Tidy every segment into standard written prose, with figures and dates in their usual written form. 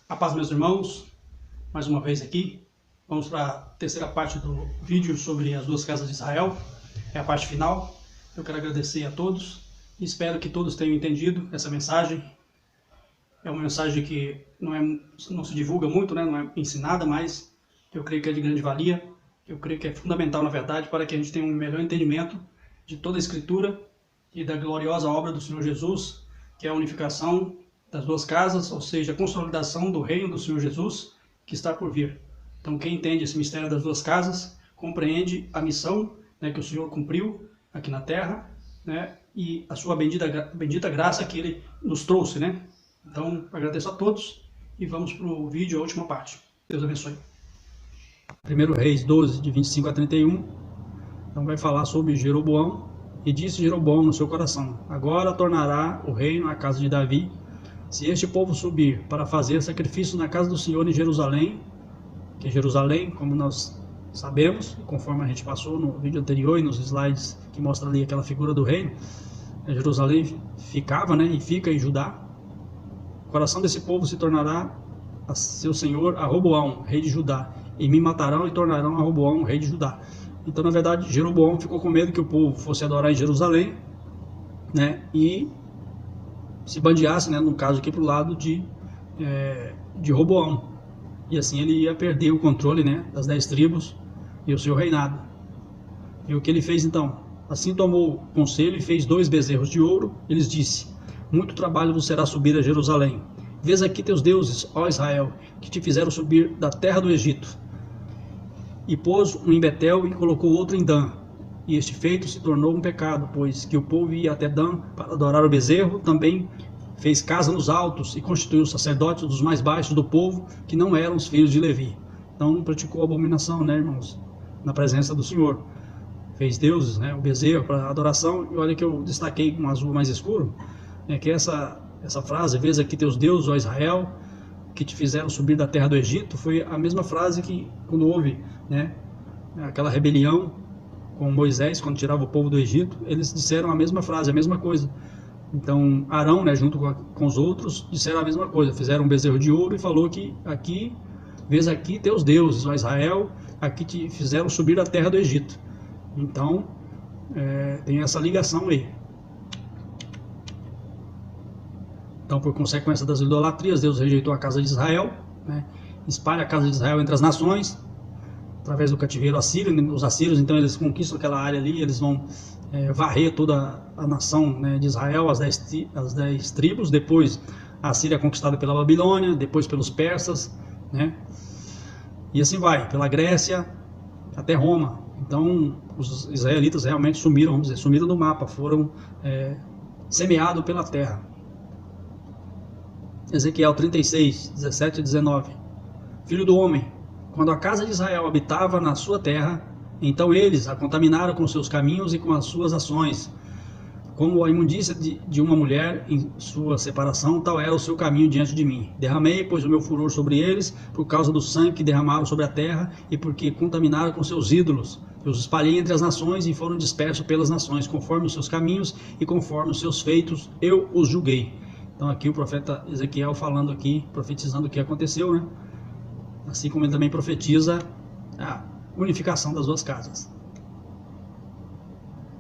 A paz, meus irmãos, mais uma vez aqui. Vamos para a terceira parte do vídeo sobre as duas casas de Israel. É a parte final. Eu quero agradecer a todos e espero que todos tenham entendido essa mensagem. É uma mensagem que não se divulga muito, né? Não é ensinada, mas eu creio que é de grande valia. Eu creio que é fundamental, na verdade, para que a gente tenha um melhor entendimento de toda a Escritura e da gloriosa obra do Senhor Jesus, que é a unificação das duas casas, ou seja, a consolidação do reino do Senhor Jesus, que está por vir. Então, quem entende esse mistério das duas casas, compreende a missão, né, que o Senhor cumpriu aqui na terra, né, e a sua bendita graça que Ele nos trouxe, né? Então, agradeço a todos e vamos para o vídeo, a última parte. Deus abençoe. 1 Reis 12, de 25 a 31, então vai falar sobre Jeroboão. E disse Jeroboão no seu coração: agora tornará o reino à casa de Davi, se este povo subir para fazer sacrifício na casa do Senhor em Jerusalém, que Jerusalém, como nós sabemos, conforme a gente passou no vídeo anterior e nos slides que mostra ali aquela figura do reino, Jerusalém ficava, né, e fica em Judá. O coração desse povo se tornará a seu senhor a Roboão, rei de Judá, e me matarão e tornarão a Roboão, rei de Judá. Então, na verdade, Jeroboão ficou com medo que o povo fosse adorar em Jerusalém, né, e se bandeasse, né, no caso aqui para o lado de Roboão. E assim ele ia perder o controle, né, das 10 tribos e o seu reinado. E o que ele fez então? Assim tomou conselho e fez 2 bezerros de ouro. E lhes disse: muito trabalho vos será subir a Jerusalém. Vês aqui teus deuses, ó Israel, que te fizeram subir da terra do Egito. E pôs um em Betel e colocou outro em Dan. E este feito se tornou um pecado, pois que o povo ia até Dan para adorar o bezerro. Também fez casa nos altos e constituiu sacerdotes dos mais baixos do povo, que não eram os filhos de Levi. Então praticou abominação, né, irmãos, na presença do Senhor. Fez deuses, né, o bezerro para adoração. E olha que eu destaquei um azul mais escuro, né, que essa frase: vês aqui teus deuses, ó Israel, que te fizeram subir da terra do Egito, foi a mesma frase que quando houve, né, aquela rebelião com Moisés, quando tirava o povo do Egito, eles disseram a mesma frase, a mesma coisa. Então Arão, né, junto com os outros, disseram a mesma coisa, fizeram um bezerro de ouro e falou que aqui, vês aqui teus deuses, ó Israel, aqui te fizeram subir da terra do Egito. Então tem essa ligação aí. Então, por consequência das idolatrias, Deus rejeitou a casa de Israel, né? Espalha a casa de Israel entre as nações, através do cativeiro assírio. Os assírios, então, eles conquistam aquela área ali, eles vão varrer toda a nação, né, de Israel, as 10 tribos. Depois a Síria é conquistada pela Babilônia, depois pelos persas, né? E assim vai, pela Grécia até Roma. Então, os israelitas realmente sumiram, vamos dizer, sumiram do mapa, foram semeados pela terra. Ezequiel 36, 17 e 19. Filho do homem, quando a casa de Israel habitava na sua terra, então eles a contaminaram com seus caminhos e com as suas ações. Como a imundícia de uma mulher em sua separação, tal era o seu caminho diante de mim. Derramei, pois, o meu furor sobre eles, por causa do sangue que derramaram sobre a terra, e porque contaminaram com seus ídolos. Eu os espalhei entre as nações e foram dispersos pelas nações, conforme os seus caminhos e conforme os seus feitos, eu os julguei. Então aqui o profeta Ezequiel falando aqui, profetizando o que aconteceu, né? Assim como ele também profetiza a unificação das duas casas.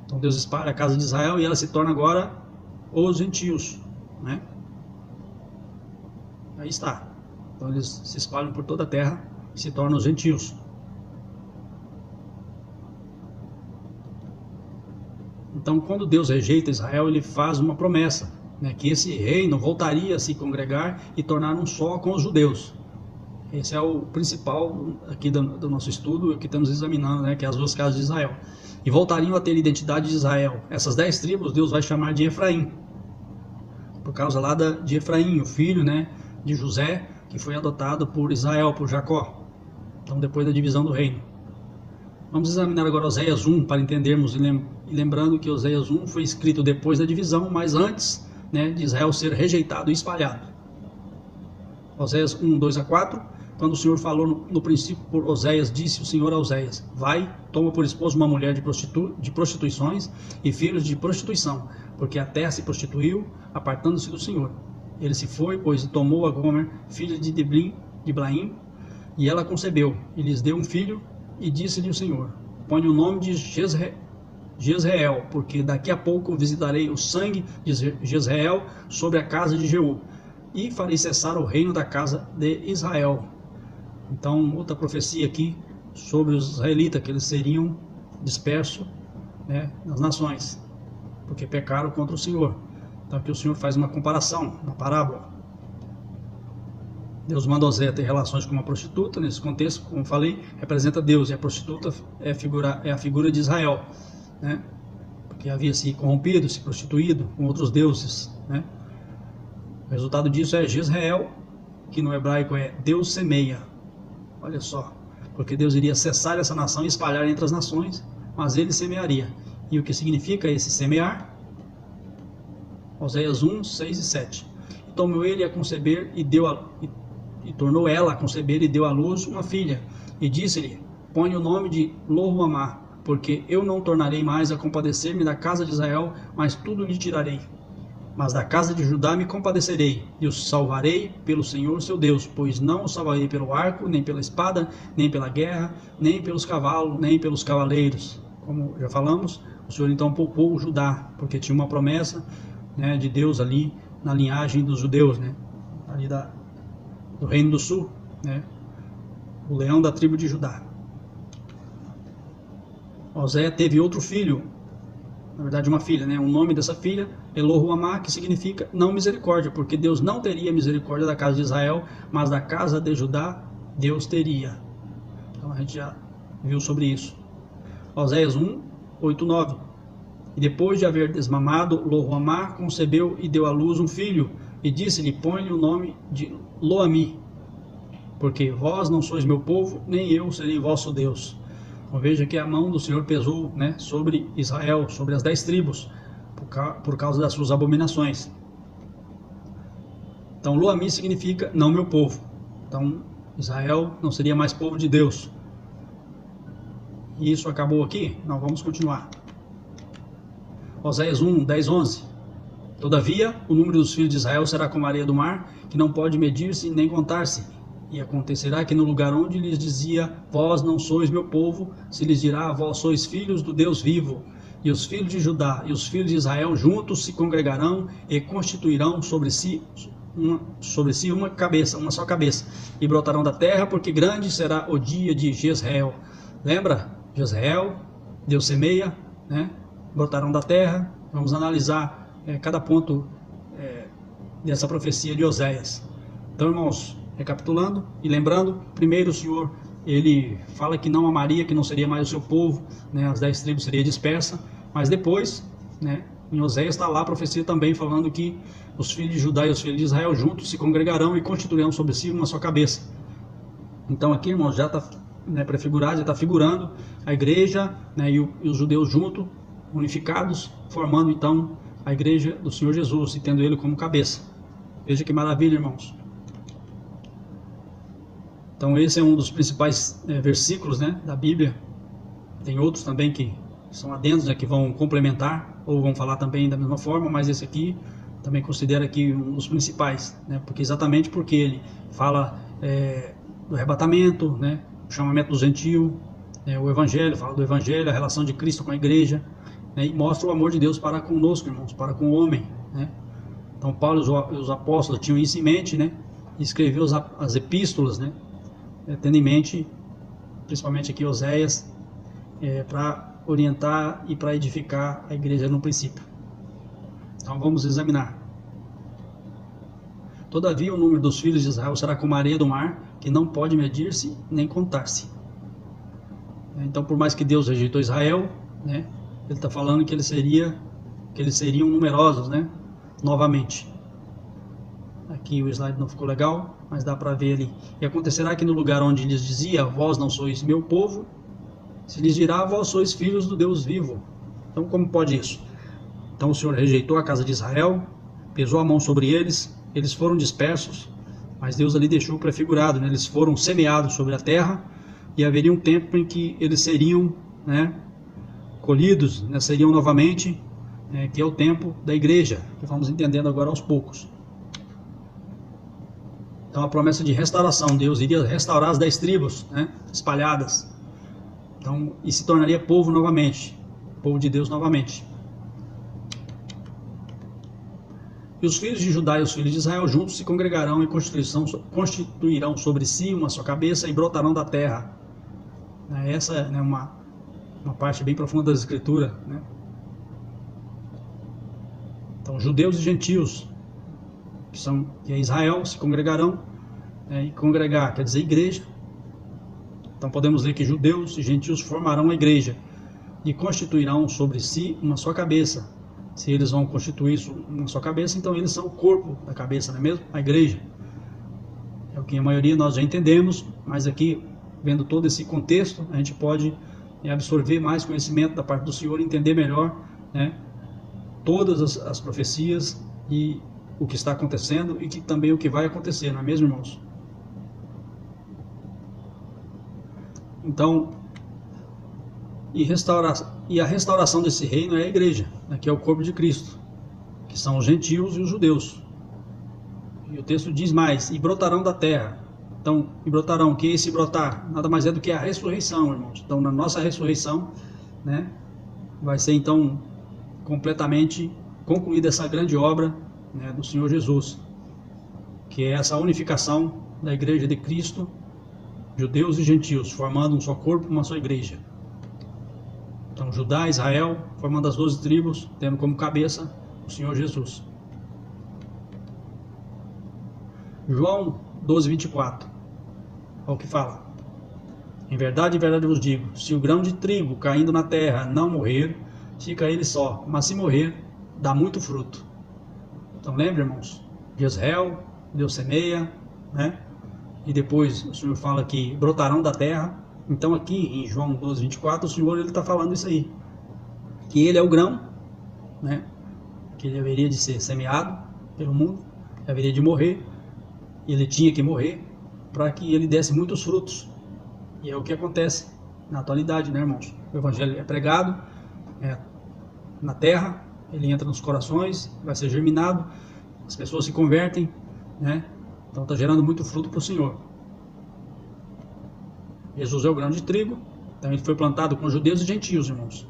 Então Deus espalha a casa de Israel e ela se torna agora os gentios, né? Aí está. Então eles se espalham por toda a terra e se tornam os gentios. Então, quando Deus rejeita Israel, ele faz uma promessa, né, que esse reino voltaria a se congregar e tornar um só com os judeus. Esse é o principal aqui do nosso estudo, que estamos examinando, né, que é as duas casas de Israel. E voltariam a ter a identidade de Israel. Essas 10 tribos Deus vai chamar de Efraim, por causa lá de Efraim, o filho, né, de José, que foi adotado por Israel, por Jacó. Então, depois da divisão do reino. Vamos examinar agora Oséias 1 para entendermos, e lembrando que Oséias 1 foi escrito depois da divisão, mas antes, né, de Israel ser rejeitado e espalhado. Oséias 1, 2 a 4, quando o Senhor falou no princípio por Oséias, disse o Senhor a Oséias: vai, toma por esposa uma mulher de prostituições e filhos de prostituição, porque a terra se prostituiu, apartando-se do Senhor. ele se foi, pois tomou a Gomer, filha de Diblaim, e ela concebeu, e lhes deu um filho, e disse-lhe o Senhor: põe o nome de Jezreel, porque daqui a pouco visitarei o sangue de Jezreel sobre a casa de Jeú, e farei cessar o reino da casa de Israel. Então, outra profecia aqui sobre os israelitas, que eles seriam dispersos, né, nas nações, porque pecaram contra o Senhor. Então aqui o Senhor faz uma comparação, uma parábola. Deus manda Oséia ter relações com uma prostituta. Nesse contexto, como falei, representa Deus, e a prostituta é a figura de Israel, né? Porque havia se corrompido, se prostituído com outros deuses, né? O resultado disso é Jezreel, que no hebraico é Deus semeia. Olha só, porque Deus iria cessar essa nação e espalhar entre as nações, mas ele semearia. E o que significa esse semear? Oséias 1, 6 e 7. Tomou ele a conceber e tornou ela a conceber e deu à luz uma filha. E disse-lhe: põe o nome de Lo-ruhamá, porque eu não tornarei mais a compadecer-me da casa de Israel, mas tudo lhe tirarei. Mas da casa de Judá me compadecerei, e os salvarei pelo Senhor seu Deus, pois não os salvarei pelo arco, nem pela espada, nem pela guerra, nem pelos cavalos, nem pelos cavaleiros. Como já falamos, o Senhor então poupou Judá, porque tinha uma promessa, né, de Deus ali na linhagem dos judeus, né, ali do Reino do Sul, né, o leão da tribo de Judá. Oséia teve outro filho, na verdade uma filha, né, o nome dessa filha é Lo-ruhamá, que significa não misericórdia, porque Deus não teria misericórdia da casa de Israel, mas da casa de Judá Deus teria. Então a gente já viu sobre isso. Oséias 1, 8, 9. E depois de haver desmamado, Lo-ruhamá concebeu e deu à luz um filho, e disse-lhe: põe-lhe o nome de Lo-ammi, porque vós não sois meu povo, nem eu serei vosso Deus. Então veja que a mão do Senhor pesou, né, sobre Israel, sobre as 10 tribos, por causa das suas abominações. Então Lo-ammi significa não meu povo. Então Israel não seria mais povo de Deus. E isso acabou aqui? Não, vamos continuar. Oséias 1, 10, 11. Todavia, o número dos filhos de Israel será como a areia do mar, que não pode medir-se nem contar-se. E acontecerá que no lugar onde lhes dizia: vós não sois meu povo, se lhes dirá: vós sois filhos do Deus vivo. E os filhos de Judá e os filhos de Israel juntos se congregarão e constituirão sobre si uma cabeça, uma só cabeça, e brotarão da terra, porque grande será o dia de Jezreel. Lembra? Jezreel, Deus semeia, né? Brotarão da terra. Vamos analisar cada ponto dessa profecia de Oséias. Então, irmãos, recapitulando e lembrando, primeiro o Senhor, ele fala que não amaria, que não seria mais o seu povo, né? As 10 tribos seriam dispersas, mas depois, né, em Oséias está lá a profecia também falando que os filhos de Judá e os filhos de Israel juntos se congregarão e constituirão sobre si uma só cabeça. Então aqui, irmãos, já está, né, prefigurado, já está figurando a igreja, né, e os judeus juntos, unificados, formando então a igreja do Senhor Jesus e tendo ele como cabeça. Veja que maravilha, irmãos. Então esse é um dos principais versículos, né, da Bíblia. Tem outros também que são adendos, né, que vão complementar ou vão falar também da mesma forma, mas esse aqui também considero aqui um dos principais, né, exatamente porque ele fala do arrebatamento, né, o chamamento do gentio, o evangelho, fala do evangelho, a relação de Cristo com a igreja, né, e mostra o amor de Deus para conosco, irmãos, para com o homem, né. Então Paulo e os apóstolos tinham isso em mente, né, e escreveu as epístolas, né, tendo em mente, principalmente aqui Oséias, para orientar e para edificar a igreja no princípio. Então vamos examinar. Todavia o número dos filhos de Israel será como a areia do mar, que não pode medir-se nem contar-se. Então, por mais que Deus rejeitou Israel, né, ele está falando que eles seriam numerosos, né, novamente. Aqui o slide não ficou legal, mas dá para ver ali. E acontecerá que no lugar onde lhes dizia: vós não sois meu povo, se lhes dirá: vós sois filhos do Deus vivo. Então como pode isso? Então o Senhor rejeitou a casa de Israel, pesou a mão sobre eles, eles foram dispersos, mas Deus ali deixou prefigurado, né? Eles foram semeados sobre a terra, e haveria um tempo em que eles seriam, né, colhidos, né, seriam novamente, que é o tempo da igreja, que vamos entendendo agora aos poucos. Então a promessa de restauração, Deus iria restaurar as 10 tribos, né, espalhadas. Então, e se tornaria povo novamente, povo de Deus novamente. E os filhos de Judá e os filhos de Israel juntos se congregarão e constituirão sobre si uma só cabeça e brotarão da terra. Essa é uma parte bem profunda das Escrituras, né? Então, judeus e gentios, que é Israel, se congregarão, e congregar quer dizer igreja. Então podemos ler que judeus e gentios formarão a igreja e constituirão sobre si uma só cabeça. Se eles vão constituir uma só cabeça, então eles são o corpo da cabeça, não é mesmo? A igreja. É o que a maioria nós já entendemos, mas aqui, vendo todo esse contexto, a gente pode absorver mais conhecimento da parte do Senhor, entender melhor, né, todas as profecias e o que está acontecendo e também o que vai acontecer, não é mesmo, irmãos? Então, e a restauração desse reino é a igreja, né, que é o corpo de Cristo, que são os gentios e os judeus. E o texto diz mais, e brotarão da terra. Então, e brotarão, o que é esse brotar? Nada mais é do que a ressurreição, irmãos. Então, na nossa ressurreição, né, vai ser então completamente concluída essa grande obra, né, do Senhor Jesus, que é essa unificação da igreja de Cristo, judeus e gentios, formando um só corpo, uma só igreja. Então, Judá e Israel, formando as 12 tribos, tendo como cabeça o Senhor Jesus. João 12, 24. Olha o que fala. Em verdade vos digo, se o grão de trigo caindo na terra não morrer, fica ele só, mas se morrer, dá muito fruto. Então lembra, irmãos, de Israel, Deus semeia, né? E depois o Senhor fala que brotarão da terra. Então aqui em João 12, 24, o Senhor está falando isso aí, que ele é o grão, né, que ele haveria de ser semeado pelo mundo, haveria de morrer, e ele tinha que morrer para que ele desse muitos frutos. E é o que acontece na atualidade, né, irmãos? O evangelho é pregado na terra, ele entra nos corações, vai ser germinado, as pessoas se convertem, né? Então está gerando muito fruto para o Senhor. Jesus é o grão de trigo, então ele foi plantado com judeus e gentios, irmãos,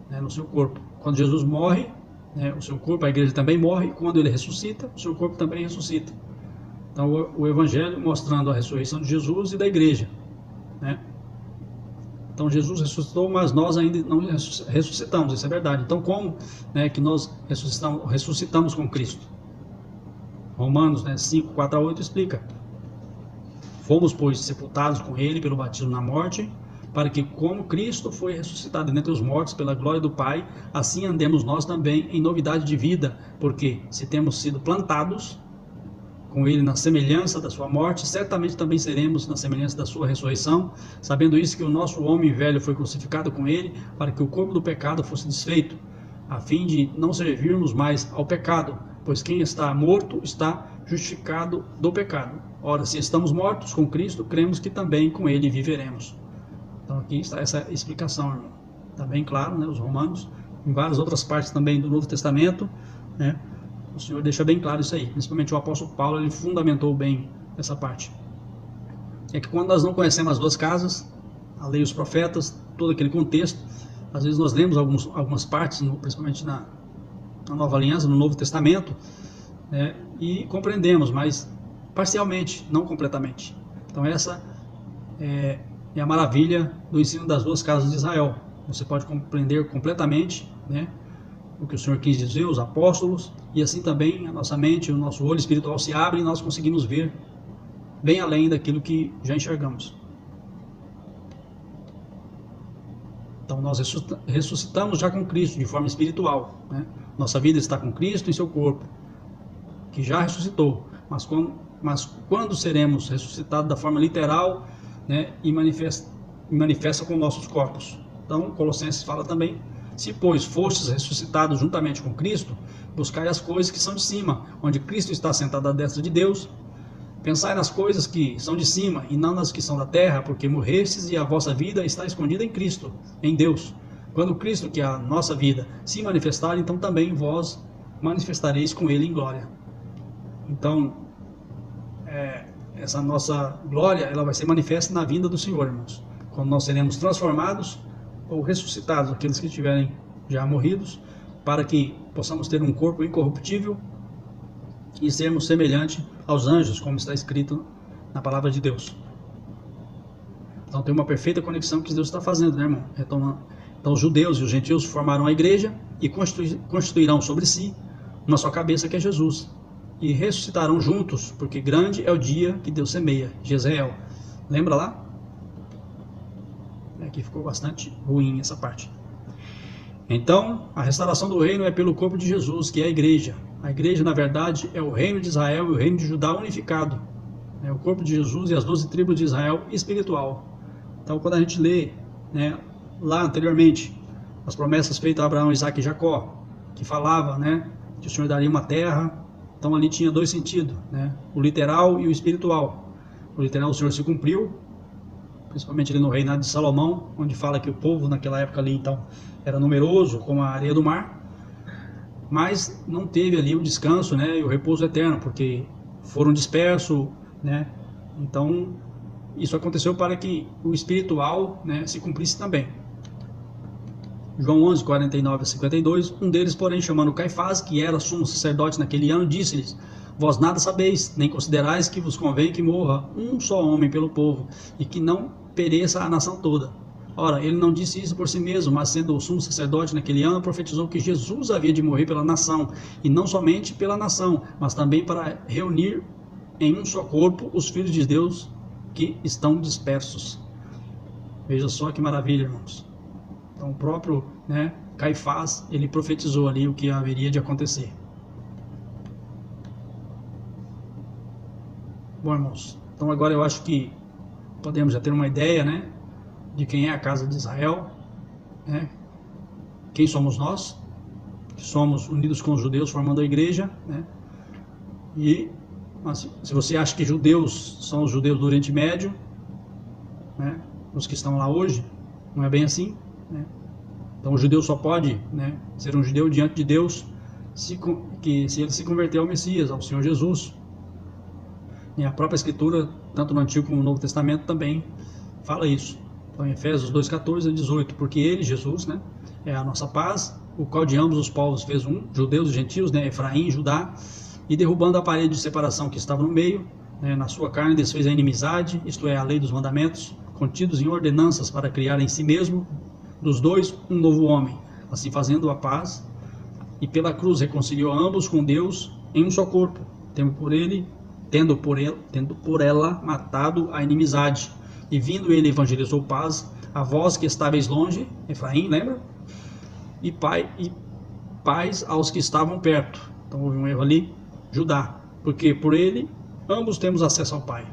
né, no seu corpo. Quando Jesus morre, né, o seu corpo, a igreja também morre, e quando ele ressuscita, o seu corpo também ressuscita. Então o evangelho mostrando a ressurreição de Jesus e da igreja, né? Então Jesus ressuscitou, mas nós ainda não ressuscitamos, isso é verdade. Então como, né, que nós ressuscitamos com Cristo? Romanos, né, 5, 4 a 8 explica. Fomos, pois, sepultados com ele pelo batismo na morte, para que, como Cristo foi ressuscitado dentre os mortos pela glória do Pai, assim andemos nós também em novidade de vida, porque, se temos sido plantados com ele na semelhança da sua morte, certamente também seremos na semelhança da sua ressurreição, sabendo isso que o nosso homem velho foi crucificado com ele, para que o corpo do pecado fosse desfeito, a fim de não servirmos mais ao pecado, pois quem está morto está justificado do pecado. Ora, se estamos mortos com Cristo, cremos que também com ele viveremos. Então aqui está essa explicação, irmão. Está bem claro, né, os Romanos, em várias outras partes também do Novo Testamento, né, o Senhor deixa bem claro isso aí. Principalmente o apóstolo Paulo, ele fundamentou bem essa parte. É que quando nós não conhecemos as duas casas, a lei e os profetas, todo aquele contexto, às vezes nós lemos algumas partes, principalmente na Nova Aliança, no Novo Testamento, né, e compreendemos, mas parcialmente, não completamente. Então essa é a maravilha do ensino das duas casas de Israel. Você pode compreender completamente, né, o que o Senhor quis dizer, os apóstolos, e assim também a nossa mente, o nosso olho espiritual se abre e nós conseguimos ver bem além daquilo que já enxergamos. Então nós ressuscitamos já com Cristo de forma espiritual, né? Nossa vida está com Cristo em seu corpo, que já ressuscitou, mas quando seremos ressuscitados da forma literal, né, e manifesta com nossos corpos. Então Colossenses fala também: se pois fostes ressuscitados juntamente com Cristo, buscai as coisas que são de cima, onde Cristo está sentado à destra de Deus. Pensai nas coisas que são de cima e não nas que são da terra, porque morrestes e a vossa vida está escondida em Cristo, em Deus. Quando Cristo, que é a nossa vida, se manifestar, então também vós manifestareis com ele em glória. Então, essa nossa glória, ela vai ser manifesta na vinda do Senhor, irmãos. Quando nós seremos transformados ou ressuscitados, aqueles que estiverem já morridos, para que possamos ter um corpo incorruptível e sermos semelhantes aos anjos, como está escrito na palavra de Deus. Então tem uma perfeita conexão que Deus está fazendo, né, irmão? Então os judeus e os gentios formaram a igreja e constituirão sobre si uma só cabeça, que é Jesus. E ressuscitarão juntos, porque grande é o dia que Deus semeia. Jezreel. Lembra lá? Aqui ficou bastante ruim essa parte. Então, a restauração do reino é pelo corpo de Jesus, que é a igreja. A igreja, na verdade, é o reino de Israel e o reino de Judá unificado. É o corpo de Jesus e as 12 tribos de Israel espiritual. Então, quando a gente lê, né, lá anteriormente, as promessas feitas a Abraão, Isaac e Jacó, que falava, né, que o Senhor daria uma terra. Então ali tinha dois sentidos, né, o literal e o espiritual. O literal, o Senhor se cumpriu, principalmente ali no reinado de Salomão, onde fala que o povo naquela época ali, então, era numeroso como a areia do mar, mas não teve ali o descanso, né, e o repouso eterno, porque foram dispersos, né. Então isso aconteceu para que o espiritual, né, se cumprisse também. João 11, 49 a 52, um deles, porém, chamando Caifás, que era sumo sacerdote naquele ano, disse-lhes: vós nada sabeis, nem considerais que vos convém que morra um só homem pelo povo, e que não pereça a nação toda. Ora, ele não disse isso por si mesmo, mas sendo o sumo sacerdote naquele ano, profetizou que Jesus havia de morrer pela nação, e não somente pela nação, mas também para reunir em um só corpo os filhos de Deus que estão dispersos. Veja só que maravilha, irmãos. Então o próprio, né, Caifás, ele profetizou ali o que haveria de acontecer. Bom, irmãos, então agora eu acho que podemos já ter uma ideia, né, de quem é a casa de Israel, né, quem somos nós, que somos unidos com os judeus formando a igreja, né, e mas, se você acha que judeus são os judeus do Oriente Médio, né, os que estão lá hoje, não é bem assim, né? Então o judeu só pode, né, ser um judeu diante de Deus se ele se converter ao Messias, ao Senhor Jesus. E a própria Escritura, tanto no Antigo como no Novo Testamento, também fala isso. Então em Efésios 2:14 a 18, porque ele, Jesus, né, é a nossa paz, o qual de ambos os povos fez um, judeus e gentios, né, Efraim e Judá, e derrubando a parede de separação que estava no meio, né, na sua carne desfez a inimizade, isto é, a lei dos mandamentos, contidos em ordenanças para criar em si mesmo dos dois um novo homem, assim fazendo a paz, e pela cruz reconciliou ambos com Deus em um só corpo, tendo por ela matado a inimizade, e vindo ele evangelizou paz a vós que estáveis longe, Efraim, lembra? E paz aos que estavam perto. Então houve um erro ali, Judá, porque por ele ambos temos acesso ao Pai,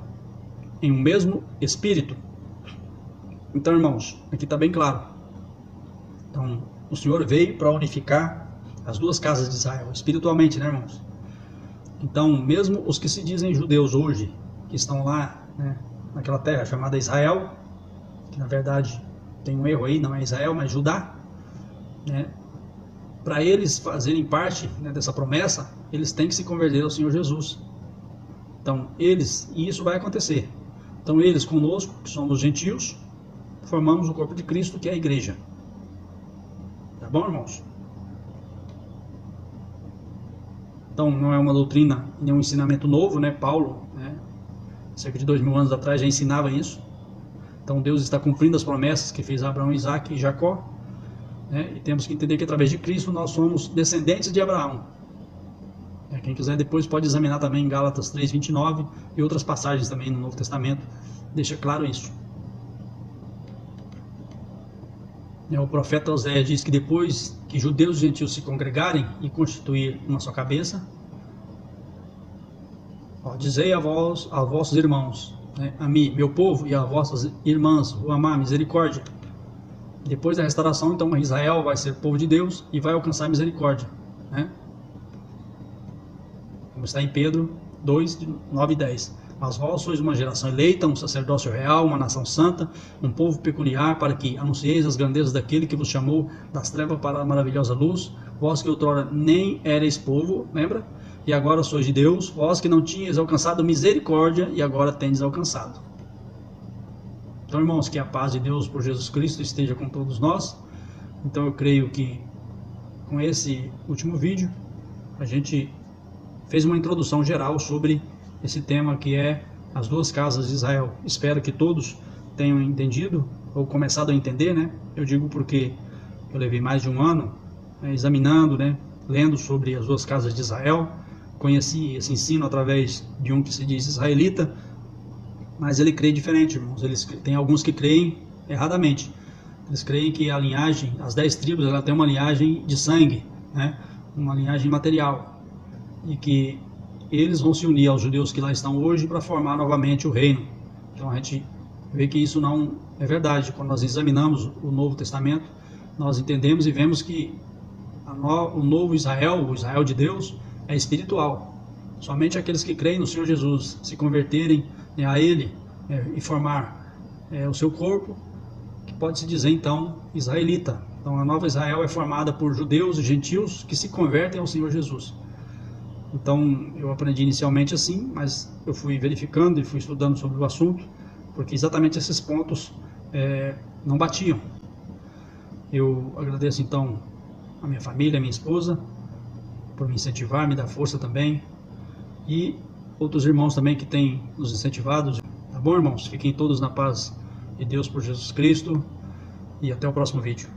em um mesmo Espírito. Então, irmãos, aqui está bem claro. Então, o Senhor veio para unificar as duas casas de Israel, espiritualmente, né, irmãos? Então, mesmo os que se dizem judeus hoje, que estão lá, né, naquela terra chamada Israel, que na verdade tem um erro aí, não é Israel, mas Judá, né? Para eles fazerem parte, né, dessa promessa, eles têm que se converter ao Senhor Jesus. Então, e isso vai acontecer. Então, eles conosco, que somos gentios, formamos o corpo de Cristo, que é a igreja. Tá bom, irmãos? Então, não é uma doutrina, nem um ensinamento novo, né? Paulo, né, cerca de 2000 anos atrás, já ensinava isso. Então, Deus está cumprindo as promessas que fez a Abraão, Isaac e Jacó, né? E temos que entender que através de Cristo nós somos descendentes de Abraão. Quem quiser depois pode examinar também em Gálatas 3:29 e outras passagens também no Novo Testamento, deixa claro isso. O profeta Oséias diz que depois que judeus e gentios se congregarem e constituir uma só cabeça, dizei a vossos irmãos, né, a mim, meu povo, e a vossas irmãs, o amar misericórdia. Depois da restauração, então, Israel vai ser povo de Deus e vai alcançar misericórdia, né? Como está em Pedro 2:9 e 10. Mas vós sois uma geração eleita, um sacerdócio real, uma nação santa, um povo peculiar, para que anuncieis as grandezas daquele que vos chamou das trevas para a maravilhosa luz. Vós que outrora nem erais povo, lembra? e agora sois de Deus, vós que não tinhas alcançado misericórdia, e agora tendes alcançado. Então, irmãos, que a paz de Deus por Jesus Cristo esteja com todos nós. Então eu creio que com esse último vídeo a gente fez uma introdução geral sobre esse tema que é as duas casas de Israel. Espero que todos tenham entendido ou começado a entender, né? Eu digo porque eu levei mais de um ano examinando, né? Lendo sobre as duas casas de Israel. Conheci esse ensino através de um que se diz israelita, mas ele crê diferente, irmãos. Tem alguns que creem erradamente. Eles creem que a linhagem, as 10 tribos, ela tem uma linhagem de sangue, né? Uma linhagem material, e que eles vão se unir aos judeus que lá estão hoje para formar novamente o reino. Então a gente vê que isso não é verdade. Quando nós examinamos o Novo Testamento, nós entendemos e vemos que o novo Israel, o Israel de Deus, é espiritual. Somente aqueles que creem no Senhor Jesus, se converterem a Ele e formar o seu corpo, que pode-se dizer então israelita. Então a nova Israel é formada por judeus e gentios que se convertem ao Senhor Jesus. Então eu aprendi inicialmente assim, mas eu fui verificando e fui estudando sobre o assunto, porque exatamente esses pontos não batiam. Eu agradeço então a minha família, a minha esposa, por me incentivar, me dar força também, e outros irmãos também que têm nos incentivado. Tá bom, irmãos? Fiquem todos na paz de Deus por Jesus Cristo, e até o próximo vídeo.